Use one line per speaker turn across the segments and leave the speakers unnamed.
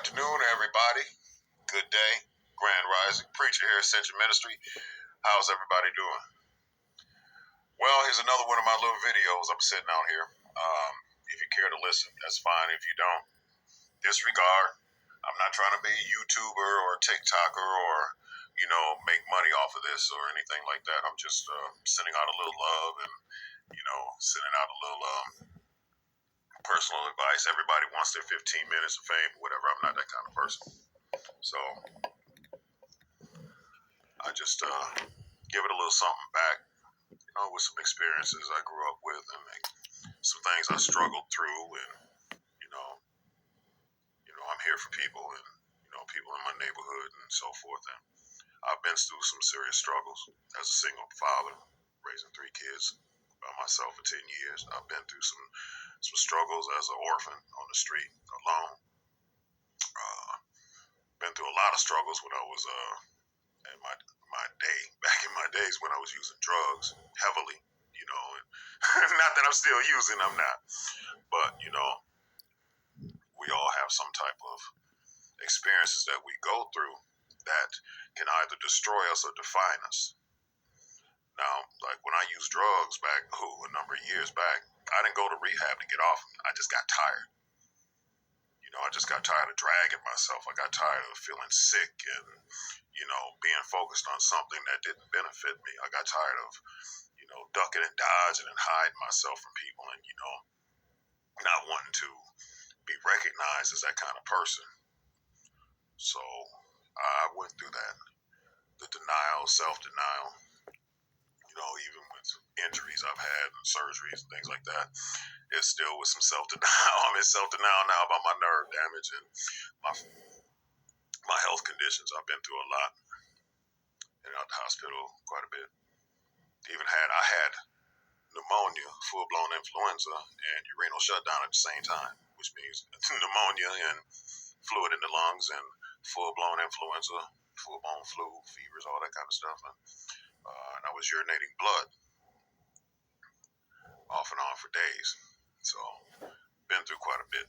afternoon, everybody. Good day. Grand Rising. Preacher here, Ascension Ministry. How's everybody doing? Well, here's another one of my little videos. I'm sitting out here. If you care to listen, that's fine. If you don't, disregard. I'm not trying to be a YouTuber or a TikToker or, make money off of this or anything like that. I'm just sending out a little love and, sending out a little personal advice. Everybody wants their 15 minutes of fame or whatever. I'm not that kind of person. So I just give it a little something back, with some experiences I grew up with and some things I struggled through. And, I'm here for people and, people in my neighborhood and so forth. And I've been through some serious struggles as a single father, raising 3 kids by myself for 10 years. I've been through some struggles as an orphan on the street alone. Been through a lot of struggles when I was in back in my days when I was using drugs heavily, and not that I'm still using, I'm not, but we all have some type of experiences that we go through that can either destroy us or define us. Now, like when I used drugs back a number of years back, I didn't go to rehab to get off. I just got tired. I just got tired of dragging myself. I got tired of feeling sick and, being focused on something that didn't benefit me. I got tired of, ducking and dodging and hiding myself from people and, not wanting to be recognized as that kind of person. So I went through that. The denial, self-denial, even with injuries I've had and surgeries and things like that, it's still with some self-denial. I'm in self-denial now about my nerve damage and my health conditions. I've been through a lot. And out the hospital quite a bit. I had pneumonia, full-blown influenza, and urinal shutdown at the same time, which means pneumonia and fluid in the lungs and full-blown influenza, full-blown flu, fevers, all that kind of stuff. And I was urinating blood off and on for days. So, been through quite a bit.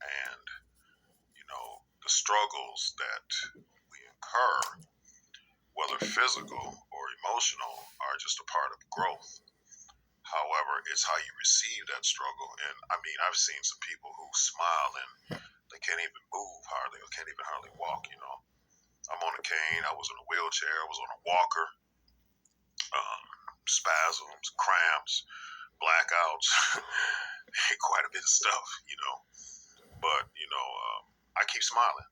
And, the struggles that we incur, whether physical or emotional, are just a part of growth. However, it's how you receive that struggle. And I've seen some people who smile and they can't even move hardly or can't even hardly walk, I'm on a cane, I was in a wheelchair, I was on a walker, spasms, cramps, blackouts, quite a bit of stuff, But, I keep smiling.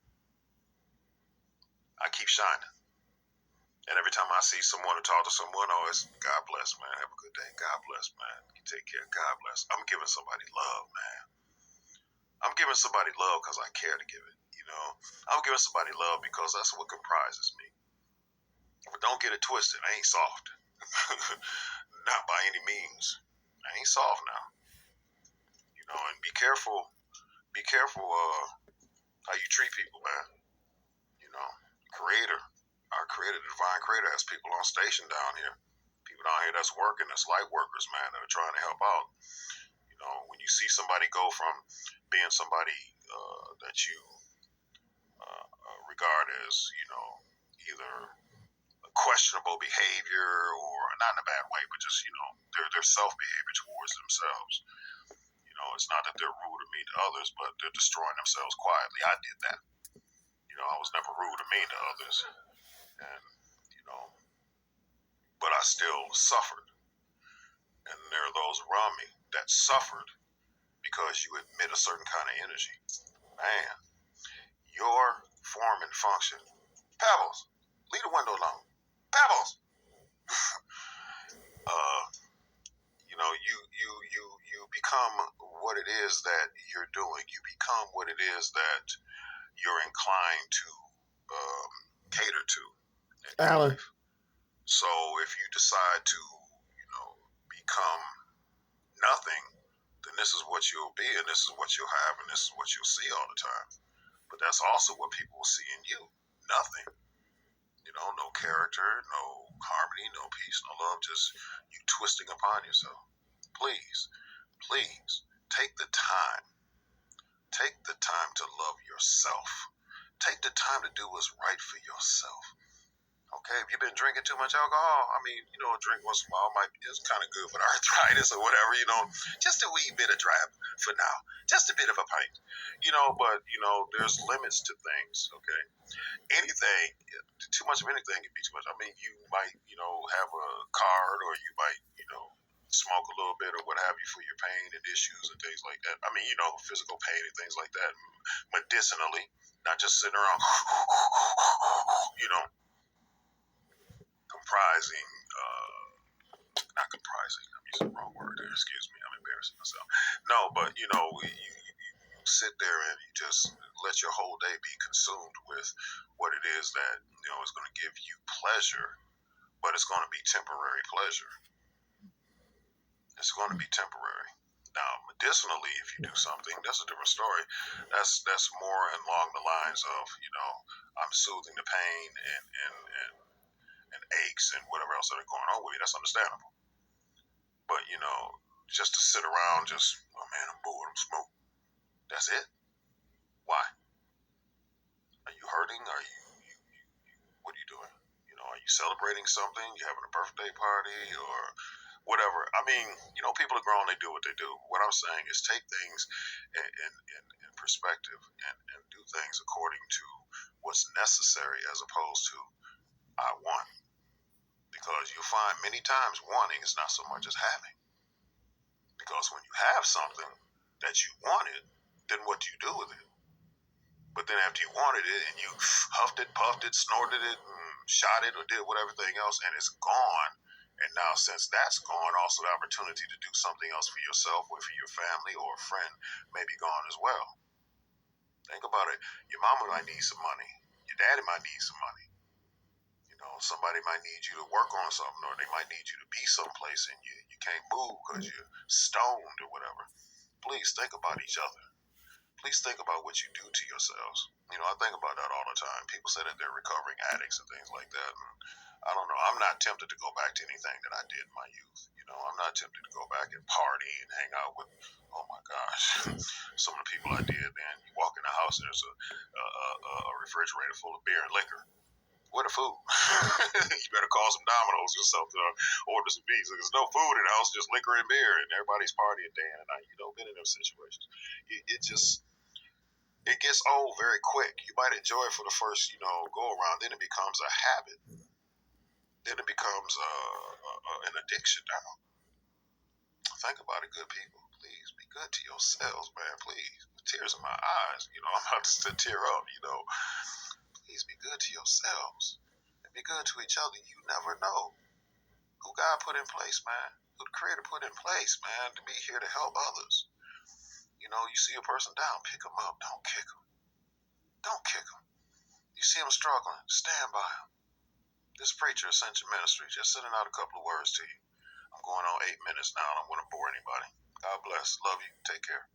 I keep shining. And every time I see someone or talk to someone, it's God bless, man. Have a good day. God bless, man. You take care. God bless. I'm giving somebody love, man. I'm giving somebody love because I care to give it, I'm giving somebody love because that's what comprises me. But don't get it twisted. I ain't soft. Not by any means. I ain't soft now. And be careful. Be careful how you treat people, man. Creator. Our creator, the divine creator, has people on station down here. People down here that's working, that's light workers, man, that are trying to help out. When you see somebody go from being somebody that you regard as, either a questionable behavior or not in a bad way, but just, their self-behavior towards themselves. It's not that they're rude or mean to others, but they're destroying themselves quietly. I did that. I was never rude or mean to others. And, but I still suffered. And there are those around me that suffered because you emit a certain kind of energy. Man, your form and function. Pebbles, leave the window alone. Pebbles! You become what it is that you're doing. You become what it is that you're inclined to cater to.
Alan.
So if you decide to, become nothing, then this is what you'll be, and this is what you'll have, and this is what you'll see all the time. But that's also what people will see in you. Nothing. No character, no harmony, no peace, no love, just you twisting upon yourself. Please, take the time. Take the time to love yourself. Take the time to do what's right for yourself. Okay, if you've been drinking too much alcohol, I mean, drink once in a while it's kind of good for the arthritis or whatever, just a wee bit of drab for now, just a bit of a pint, but there's limits to things. Okay, anything, too much of anything can be too much. I mean, you might, have a card, or you might, smoke a little bit or what have you for your pain and issues and things like that. I mean, physical pain and things like that, medicinally, not just sitting around, comprising, not comprising, I'm using the wrong word there, excuse me, I'm embarrassing myself. No, but, you sit there and you just let your whole day be consumed with what it is that, is going to give you pleasure, but it's going to be temporary pleasure. It's going to be temporary. Now, medicinally, if you do something, that's a different story. That's more along the lines of, I'm soothing the pain and aches and whatever else that are going on with you. That's understandable. But, just to sit around, oh man, I'm bored, I'm smoking. That's it? Why? Are you hurting? What are you doing? Are you celebrating something? You having a birthday party or whatever? I mean, people are grown, they do what they do. What I'm saying is take things in perspective and do things according to what's necessary as opposed to I want. Because you'll find many times wanting is not so much as having. Because when you have something that you wanted, then what do you do with it? But then after you wanted it and you huffed it, puffed it, snorted it, shot it, or did whatever thing else, and it's gone. And now, since that's gone, also the opportunity to do something else for yourself or for your family or a friend may be gone as well. Think about it. Your mama might need some money. Your daddy might need some money. Somebody might need you to work on something, or they might need you to be someplace and you can't move because you're stoned or whatever. Please think about each other. Please think about what you do to yourselves. I think about that all the time. People say that they're recovering addicts and things like that. And I don't know. I'm not tempted to go back to anything that I did in my youth. I'm not tempted to go back and party and hang out with, oh my gosh, some of the people I did, man. You walk in the house and there's a refrigerator full of beer and liquor. Where the food? You better call some Domino's or something, or order some pizza. There's no food in the house, just liquor and beer, and everybody's partying day and night. Been in those situations. It gets old very quick. You might enjoy it for the first, go around. Then it becomes a habit. Then it becomes an addiction now. Think about it, good people. Please be good to yourselves, man. Please. Tears in my eyes. I'm about to tear up, Please be good to yourselves. And be good to each other. You never know who God put in place, man. Who the Creator put in place, man, to be here to help others. You see a person down, pick them up. Don't kick them. Don't kick them. You see them struggling, stand by them. This preacher, Ascension Ministry, just sending out a couple of words to you. I'm going on 8 minutes now. I don't want to bore anybody. God bless. Love you. Take care.